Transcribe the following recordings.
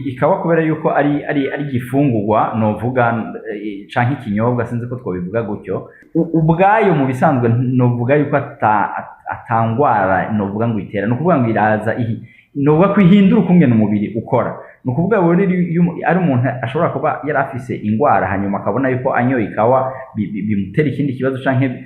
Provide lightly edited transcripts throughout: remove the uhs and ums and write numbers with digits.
ikawa kubera yuko ari igifungurwa novuga canke ikinyobwa sinzi ko twobivuga gutyo ubwayo mu bisanzwe novuga yuko atangwara novuga ngo itera no kuvuga ngo iraza novuga ko ihindura ukungene umubiri ukora no kuvuga bone ari umuntu ashobora kuba yarafise ingwara hanyuma akabona yuko anyoye ikawa bimutera ikindi kibazo canke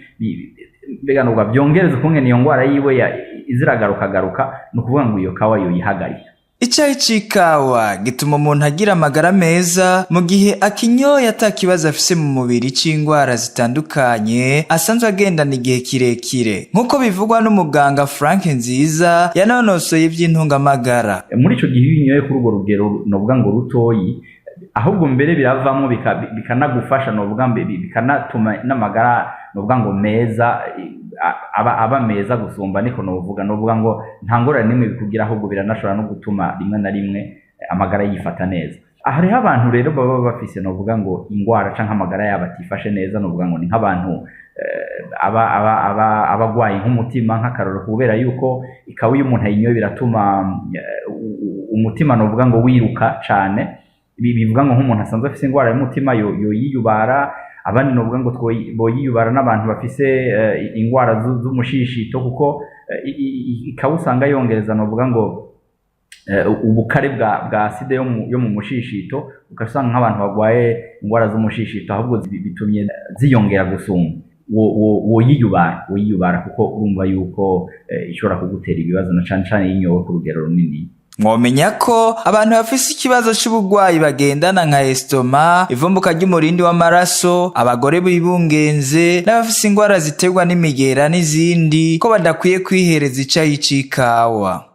bega no byongereza ukungene iyo ngwara yiwe iziragaruka no kuvuga ngo iyo kawa yo yihagarika. Icayi c'ikawa gituma umuntu agira amagara meza mu gihe akinyoye atakibazo afise mu mubiri c'ingwara zitandukanye asanzwe agendana igihe kirekire nk'uko bivugwa n'umuganga Frank Nziza yanonosoye ivy'intungamagara. Muri ico gihe binyoye kuri urwo rugero novuga ngo rutoyi ahubwo mbere biravamwo bikanagufasha novuga mbe bikanatuma n'amagara novuga ngo meza aba meza gusumba niko novuga ngo ntangorane nimwe bikugira ahubwo biranashobora no gutuma rimwe na rimwe amagara yifata neza. Hariho abantu rero baba bafise novuga ngo ingwara canke amagara yabo atifashe neza novuga ngo ni nk'abantu abagwaye nk'umutima nk'akaroro kubera yuko ikawa iyo umuntu ayinyoye biratuma umutima novuga ngo wiruka cane bivuga ngo nk'umuntu asanzwe afise ingwara y'umutima yo yiyubara abandi novuga ngo boyiyubara n'abantu bafise ingwara z'umushishito kuko ikawusanga yongereza novuga ngo ubukare bwa acide yo mu mushishito ukasanga nk'abantu bagwaye ingwara z'umushishito ahubwo bitumye ziyongera gusumba woyiyubara kuko urumva yuko ishobora kugutera ibibazo na cane y'inyowe ku rugero runini. Mwomenya ko abantu bafise ikibazo c'ubugwayi bagendana nka estoma, ivumbuka ry'umurindi w'amaraso, abagore bibungenze n'abafise ingwara ziterwa n'imigera n'izindi ko badakwiye kwihereza icayi c'ikawa.